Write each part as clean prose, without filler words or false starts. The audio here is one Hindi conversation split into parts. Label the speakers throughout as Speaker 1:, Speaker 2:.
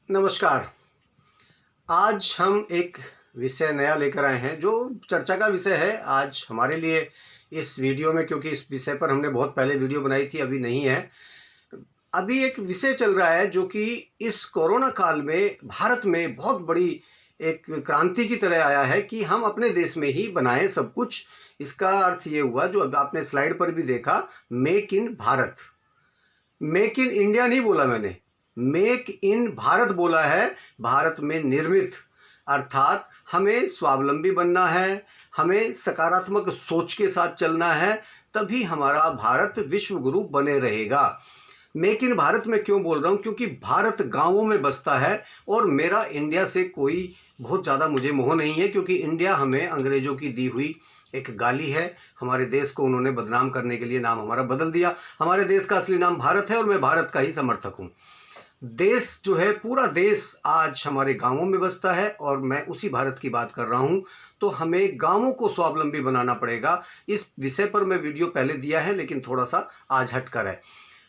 Speaker 1: नमस्कार। आज हम एक विषय नया लेकर आए हैं जो चर्चा का विषय है आज हमारे लिए इस वीडियो में, क्योंकि इस विषय पर हमने बहुत पहले वीडियो बनाई थी, अभी नहीं है। अभी एक विषय चल रहा है जो कि इस कोरोना काल में भारत में बहुत बड़ी एक क्रांति की तरह आया है कि हम अपने देश में ही बनाएं सब कुछ। इसका अर्थ ये हुआ जो अब आपने स्लाइड पर भी देखा, make in Bharat. Make in India नहीं बोला मैंने, मेक इन भारत बोला है। भारत में निर्मित, अर्थात हमें स्वावलंबी बनना है, हमें सकारात्मक सोच के साथ चलना है, तभी हमारा भारत विश्व गुरु बने रहेगा। मेक इन भारत में क्यों बोल रहा हूँ? क्योंकि भारत गांवों में बसता है और मेरा इंडिया से कोई बहुत ज़्यादा मुझे मोह नहीं है, क्योंकि इंडिया हमें अंग्रेज़ों की दी हुई एक गाली है। हमारे देश को उन्होंने बदनाम करने के लिए नाम हमारा बदल दिया। हमारे देश का असली नाम भारत है और मैं भारत का ही समर्थक हूँ। देश जो है, पूरा देश आज हमारे गांवों में बसता है और मैं उसी भारत की बात कर रहा हूं। तो हमें गांवों को स्वावलंबी बनाना पड़ेगा। इस विषय पर मैं वीडियो पहले दिया है, लेकिन थोड़ा सा आज हटकर है।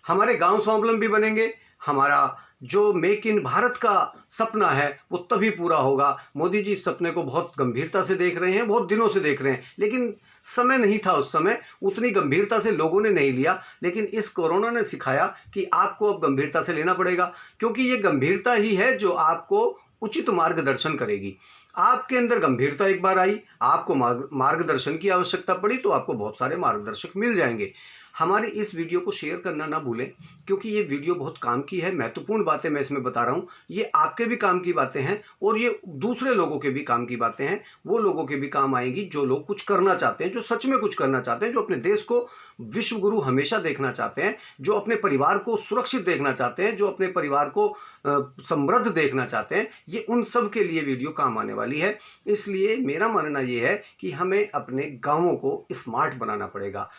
Speaker 1: हमारे गांव स्वावलंबी बनेंगे, हमारा जो मेक इन भारत का सपना है वो तभी पूरा होगा। मोदी जी इस सपने को बहुत गंभीरता से देख रहे हैं, बहुत दिनों से देख रहे हैं, लेकिन समय नहीं था उस समय, उतनी गंभीरता से लोगों ने नहीं लिया। लेकिन इस कोरोना ने सिखाया कि आपको अब गंभीरता से लेना पड़ेगा, क्योंकि ये गंभीरता ही है जो आपको उचित मार्गदर्शन करेगी। आपके अंदर गंभीरता एक बार आई, आपको मार्गदर्शन की आवश्यकता पड़ी, तो आपको बहुत सारे मार्गदर्शक मिल जाएंगे। हमारी इस वीडियो को शेयर करना ना भूलें, क्योंकि ये वीडियो बहुत काम की है। महत्वपूर्ण बातें मैं इसमें बता रहा हूँ। ये आपके भी काम की बातें हैं और ये दूसरे लोगों के भी काम की बातें हैं। वो लोगों के भी काम आएंगी जो लोग कुछ करना चाहते हैं, जो सच में कुछ करना चाहते हैं, जो अपने देश को विश्व गुरु हमेशा देखना चाहते हैं, जो अपने परिवार को सुरक्षित देखना चाहते हैं, जो अपने परिवार को समृद्ध देखना चाहते हैं। ये उन सब के लिए वीडियो काम आने वाली है। इसलिए मेरा मानना ये है कि हमें अपने गाँवों को स्मार्ट बनाना पड़ेगा।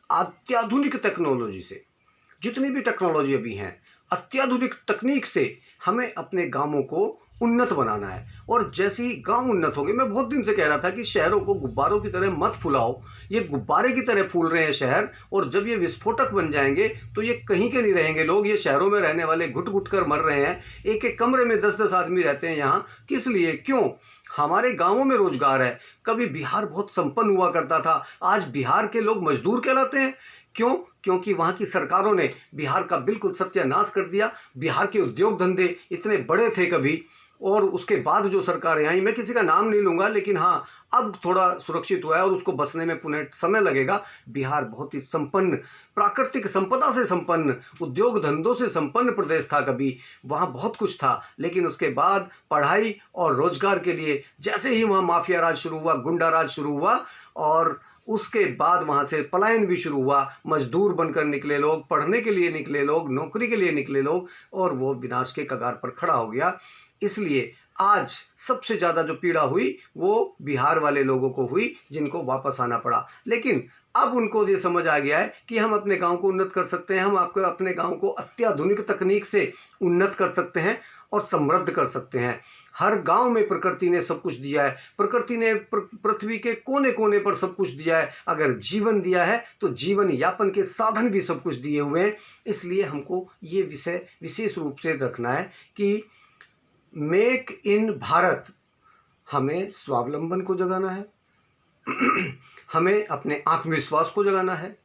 Speaker 1: अत्याधुनिक टेक्नोलॉजी से, जितनी भी टेक्नोलॉजी अभी हैं, अत्याधुनिक तकनीक से हमें अपने गांवों को उन्नत बनाना है। और जैसे ही गांव उन्नत होंगे, मैं बहुत दिन से कह रहा था कि शहरों को गुब्बारों की तरह मत फुलाओ। ये गुब्बारे की तरह फूल रहे हैं शहर, और जब ये विस्फोटक बन जाएंगे तो ये कहीं के नहीं रहेंगे लोग। ये शहरों में रहने वाले घुट घुट कर मर रहे हैं। एक एक कमरे में 10-10 आदमी रहते हैं यहाँ। किस लिए? क्यों? हमारे गांवों में रोजगार है। कभी बिहार बहुत संपन्न हुआ करता था, आज बिहार के लोग मजदूर कहलाते हैं। क्यों? क्योंकि वहाँ की सरकारों ने बिहार का बिल्कुल सत्यानाश कर दिया। बिहार के उद्योग धंधे इतने बड़े थे कभी, और उसके बाद जो सरकारें आई, मैं किसी का नाम नहीं लूँगा, लेकिन हाँ, अब थोड़ा सुरक्षित हुआ है और उसको बसने में पुनः समय लगेगा। बिहार बहुत ही संपन्न, प्राकृतिक संपदा से संपन्न, उद्योग धंधों से संपन्न प्रदेश था कभी। वहाँ बहुत कुछ था, लेकिन उसके बाद पढ़ाई और रोजगार के लिए जैसे ही वहाँ माफिया राज शुरू हुआ, गुंडा राज शुरू हुआ, और उसके बाद वहाँ से पलायन भी शुरू हुआ। मजदूर बनकर निकले लोग, पढ़ने के लिए निकले लोग, नौकरी के लिए निकले लोग, और वो विनाश के कगार पर खड़ा हो गया। इसलिए आज सबसे ज़्यादा जो पीड़ा हुई वो बिहार वाले लोगों को हुई, जिनको वापस आना पड़ा। लेकिन अब उनको ये समझ आ गया है कि हम अपने गांव को उन्नत कर सकते हैं, हम आपको अपने गांव को अत्याधुनिक तकनीक से उन्नत कर सकते हैं और समृद्ध कर सकते हैं। हर गांव में प्रकृति ने सब कुछ दिया है। प्रकृति ने पृथ्वी के कोने कोने पर सब कुछ दिया है। अगर जीवन दिया है तो जीवन यापन के साधन भी सब कुछ दिए हुए हैं। इसलिए हमको ये विषय विशेष रूप से रखना है कि मेक इन भारत, हमें स्वावलंबन को जगाना है, हमें अपने आत्मविश्वास को जगाना है।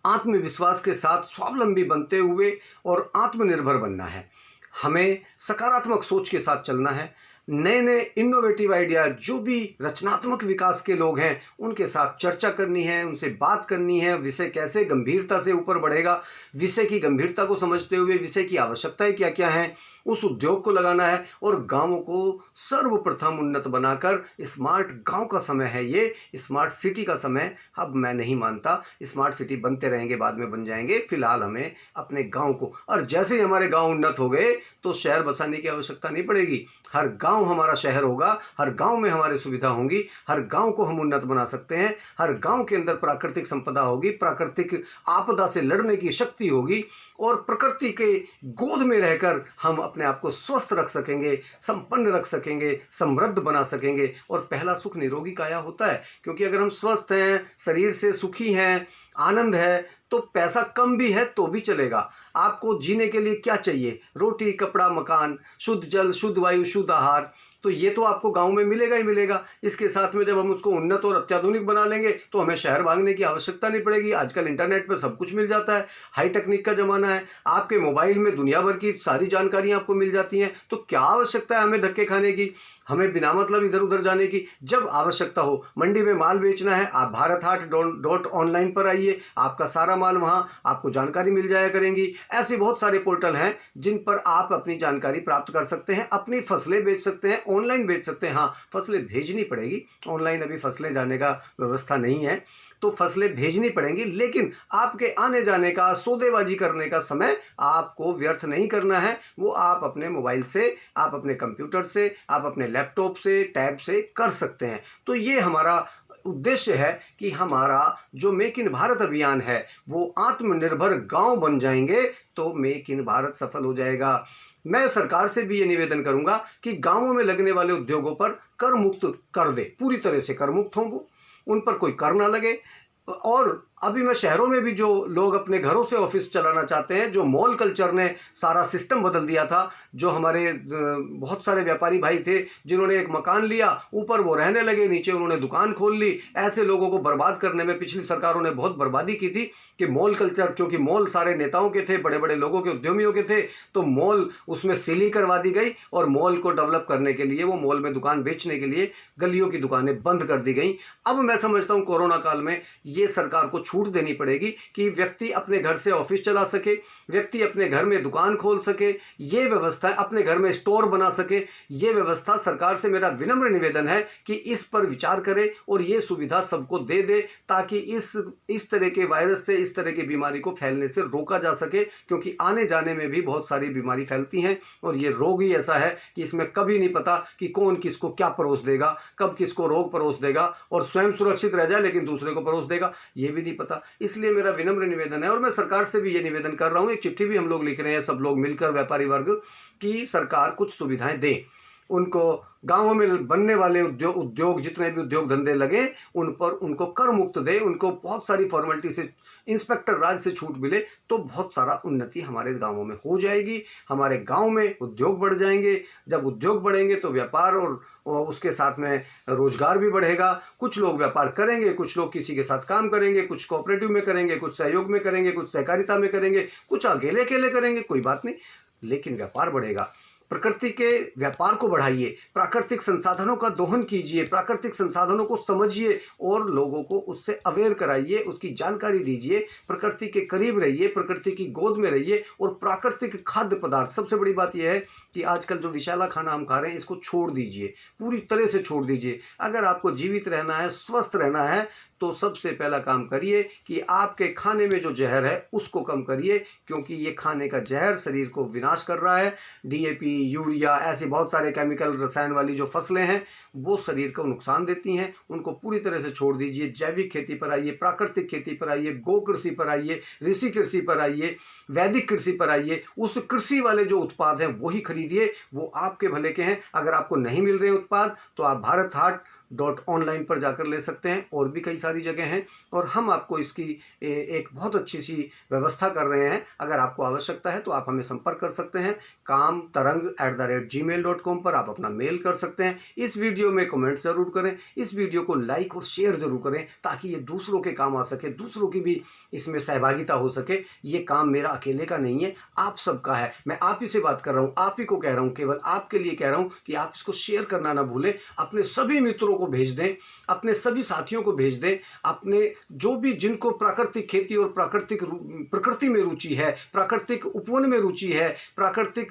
Speaker 1: आत्मविश्वास के साथ स्वावलंबी बनते हुए और आत्मनिर्भर बनना है। हमें सकारात्मक सोच के साथ चलना है। नए नए इनोवेटिव आइडिया, जो भी रचनात्मक विकास के लोग हैं, उनके साथ चर्चा करनी है, उनसे बात करनी है। विषय कैसे गंभीरता से ऊपर बढ़ेगा, विषय की गंभीरता को समझते हुए विषय की आवश्यकताएं क्या क्या हैं, उस उद्योग को लगाना है। और गांवों को सर्वप्रथम उन्नत बनाकर, स्मार्ट गांव का समय है ये, स्मार्ट सिटी का समय अब मैं नहीं मानता। स्मार्ट सिटी बनते रहेंगे, बाद में बन जाएंगे। फिलहाल हमें अपने गांव को, और जैसे ही हमारे गांव उन्नत हो गए तो शहर बसाने की आवश्यकता नहीं पड़ेगी। हर गांव हमारा शहर होगा, हर गांव में हमारी सुविधा होंगी, हर गांव को हम उन्नत बना सकते हैं। हर गांव के अंदर प्राकृतिक संपदा होगी, प्राकृतिक आपदा से लड़ने की शक्ति होगी, और प्रकृति के गोद में रहकर हम अपने आप को स्वस्थ रख सकेंगे, संपन्न रख सकेंगे, समृद्ध बना सकेंगे। और पहला सुख निरोगी काया होता है, क्योंकि अगर हम स्वस्थ हैं, शरीर से सुखी हैं, आनंद है, तो पैसा कम भी है तो भी चलेगा। आपको जीने के लिए क्या चाहिए? रोटी, कपड़ा, मकान, शुद्ध जल, शुद्ध वायु, शुद्ध आहार, तो ये तो आपको गांव में मिलेगा ही मिलेगा। इसके साथ में जब हम उसको उन्नत और अत्याधुनिक बना लेंगे तो हमें शहर भागने की आवश्यकता नहीं पड़ेगी। आजकल इंटरनेट पर सब कुछ मिल जाता है, हाई टेक्निक का ज़माना है। आपके मोबाइल में दुनिया भर की सारी जानकारियां आपको मिल जाती हैं, तो क्या आवश्यकता है हमें धक्के खाने की, हमें बिना मतलब इधर उधर जाने की। जब आवश्यकता हो, मंडी में माल बेचना है, आप भारतहाट.online पर आइए, आपका सारा माल वहाँ आपको जानकारी मिल जाया करेंगी। ऐसे बहुत सारे पोर्टल हैं जिन पर आप अपनी जानकारी प्राप्त कर सकते हैं, अपनी फसलें बेच सकते हैं, ऑनलाइन बेच सकते हैं। हाँ, फसलें भेजनी पड़ेगी, ऑनलाइन अभी फसलें जाने का व्यवस्था नहीं है, तो फसलें भेजनी पड़ेंगी। लेकिन आपके आने जाने का, सौदेबाजी करने का समय आपको व्यर्थ नहीं करना है। वो आप अपने मोबाइल से, आप अपने कंप्यूटर से, आप अपने लैपटॉप से, टैब से कर सकते हैं। तो ये हमारा उद्देश्य है कि हमारा जो मेक इन भारत अभियान है वो आत्मनिर्भर गांव बन जाएंगे तो मेक इन भारत सफल हो जाएगा। मैं सरकार से भी ये निवेदन करूंगा कि गांवों में लगने वाले उद्योगों पर कर मुक्त कर दे, पूरी तरह से कर मुक्त हों वो, उन पर कोई कर ना लगे। और अभी मैं शहरों में भी जो लोग अपने घरों से ऑफिस चलाना चाहते हैं, जो मॉल कल्चर ने सारा सिस्टम बदल दिया था, जो हमारे बहुत सारे व्यापारी भाई थे जिन्होंने एक मकान लिया, ऊपर वो रहने लगे, नीचे उन्होंने दुकान खोल ली। ऐसे लोगों को बर्बाद करने में पिछली सरकारों ने बहुत बर्बादी की थी कि मॉल कल्चर, क्योंकि मॉल सारे नेताओं के थे, बड़े बड़े लोगों के, उद्यमियों के थे, तो मॉल उसमें सीली करवा दी गई और मॉल को डेवलप करने के लिए, वो मॉल में दुकान बेचने के लिए गलियों की दुकानें बंद कर दी गई। अब मैं समझता हूँ कोरोना काल में ये सरकार को छूट देनी पड़ेगी कि व्यक्ति अपने घर से ऑफिस चला सके, व्यक्ति अपने घर में दुकान खोल सके, ये व्यवस्था, अपने घर में स्टोर बना सके, ये व्यवस्था सरकार से मेरा विनम्र निवेदन है कि इस पर विचार करे और ये सुविधा सबको दे दे, ताकि इस तरह के वायरस से, इस तरह की बीमारी को फैलने से रोका जा सके। क्योंकि आने जाने में भी बहुत सारी बीमारी फैलती हैं और ये रोग ही ऐसा है कि इसमें कभी नहीं पता कि कौन किसको क्या परोस देगा, कब किसको रोग परोस देगा और स्वयं सुरक्षित रह जाए लेकिन दूसरे को परोस देगा, ये भी नहीं पता। इसलिए मेरा विनम्र निवेदन है और मैं सरकार से भी ये निवेदन कर रहा हूँ, एक चिट्ठी भी हम लोग लिख रहे हैं सब लोग मिलकर, व्यापारी वर्ग, कि सरकार कुछ सुविधाएं दे उनको। गांवों में बनने वाले उद्योग जितने भी उद्योग धंधे लगे उन पर उनको कर मुक्त दे, उनको बहुत सारी फॉर्मेलिटी से, इंस्पेक्टर राज से छूट मिले, तो बहुत सारा उन्नति हमारे गांवों में हो जाएगी। हमारे गांव में उद्योग बढ़ जाएंगे, जब उद्योग बढ़ेंगे तो व्यापार और उसके साथ में रोजगार भी बढ़ेगा। कुछ लोग व्यापार करेंगे, कुछ लोग किसी के साथ काम करेंगे, कुछ कोऑपरेटिव में करेंगे, कुछ सहयोग में करेंगे, कुछ सहकारिता में करेंगे, कुछ अकेले अकेले करेंगे, कोई बात नहीं, लेकिन व्यापार बढ़ेगा। प्रकृति के व्यापार को बढ़ाइए, प्राकृतिक संसाधनों का दोहन कीजिए, प्राकृतिक संसाधनों को समझिए और लोगों को उससे अवेयर कराइए, उसकी जानकारी दीजिए, प्रकृति के करीब रहिए, प्रकृति की गोद में रहिए। और प्राकृतिक खाद्य पदार्थ, सबसे बड़ी बात यह है कि आजकल जो विषैला खाना हम खा रहे हैं इसको छोड़ दीजिए, पूरी तरह से छोड़ दीजिए। अगर आपको जीवित रहना है, स्वस्थ रहना है, तो सबसे पहला काम करिए कि आपके खाने में जो जहर है उसको कम करिए, क्योंकि ये खाने का जहर शरीर को विनाश कर रहा है। डीएपी, यूरिया, ऐसे बहुत सारे केमिकल रसायन वाली जो फसलें हैं वो शरीर को नुकसान देती हैं, उनको पूरी तरह से छोड़ दीजिए। जैविक खेती पर आइए, प्राकृतिक खेती पर आइए, गो कृषि पर आइए, ऋषि कृषि पर आइए, वैदिक कृषि पर आइए। उस कृषि वाले जो उत्पाद हैं वही खरीदिए, वो आपके भले के हैं। अगर आपको नहीं मिल रहे उत्पाद तो आप भारतहाट.online पर जाकर ले सकते हैं, और भी कई सारी जगह हैं। और हम आपको इसकी एक बहुत अच्छी सी व्यवस्था कर रहे हैं। अगर आपको आवश्यकता है तो आप हमें संपर्क कर सकते हैं, kamtarang@gmail.com पर आप अपना मेल कर सकते हैं। इस वीडियो में कमेंट ज़रूर करें, इस वीडियो को लाइक और शेयर ज़रूर करें, ताकि ये दूसरों के काम आ सके, दूसरों की भी इसमें सहभागिता हो सके। ये काम मेरा अकेले का नहीं है, आप सबका है। मैं आप ही से बात कर रहा हूँ, आप ही को कह रहा हूँ, केवल आपके लिए कह रहा हूँ कि आप इसको शेयर करना ना भूलें। अपने सभी मित्रों को भेज दें, अपने सभी साथियों को भेज दें, अपने जो भी जिनको प्राकृतिक खेती और प्रकृति में रुचि है, प्राकृतिक उपवन में रुचि है, प्राकृतिक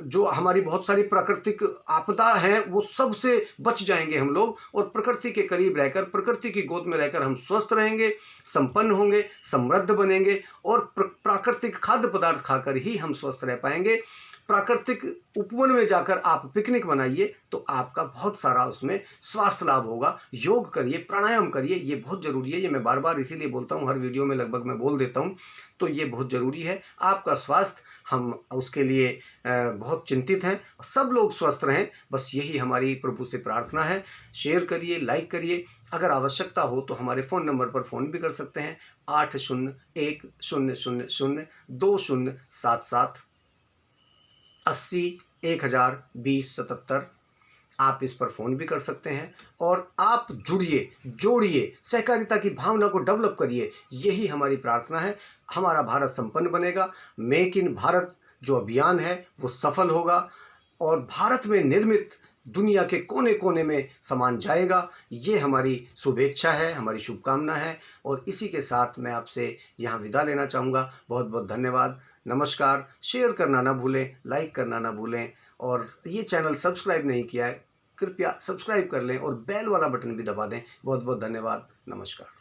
Speaker 1: जो हमारी बहुत सारी प्राकृतिक आपदा है वो सब से बच जाएंगे हम लोग। और प्रकृति के करीब रहकर, प्रकृति की गोद में रहकर हम स्वस्थ रहेंगे, संपन्न होंगे, समृद्ध बनेंगे और प्राकृतिक खाद्य पदार्थ खाकर ही हम स्वस्थ रह पाएंगे। प्राकृतिक उपवन में जाकर आप पिकनिक मनाइए तो आपका बहुत सारा उसमें स्वास्थ्य लाभ होगा। योग करिए, प्राणायाम करिए, ये बहुत ज़रूरी है। ये मैं बार बार इसीलिए बोलता हूँ, हर वीडियो में लगभग मैं बोल देता हूँ, तो ये बहुत ज़रूरी है। आपका स्वास्थ्य, हम उसके लिए बहुत चिंतित हैं। सब लोग स्वस्थ रहें, बस यही हमारी प्रभु से प्रार्थना है। शेयर करिए, लाइक करिए, अगर आवश्यकता हो तो हमारे फ़ोन नंबर पर फ़ोन भी कर सकते हैं 8010002077 80 1000 2077। आप इस पर फ़ोन भी कर सकते हैं और आप जुड़िए, जोड़िए, सहकारिता की भावना को डेवलप करिए। यही हमारी प्रार्थना है। हमारा भारत संपन्न बनेगा। मेक इन भारत जो अभियान है वो सफल होगा और भारत में निर्मित दुनिया के कोने कोने में सामान जाएगा। ये हमारी शुभेच्छा है, हमारी शुभकामना है और इसी के साथ मैं आपसे यहाँ विदा लेना चाहूँगा। बहुत बहुत धन्यवाद। नमस्कार। शेयर करना ना भूलें, लाइक करना ना भूलें और ये चैनल सब्सक्राइब नहीं किया है कृपया सब्सक्राइब कर लें और बेल वाला बटन भी दबा दें। बहुत बहुत धन्यवाद। नमस्कार।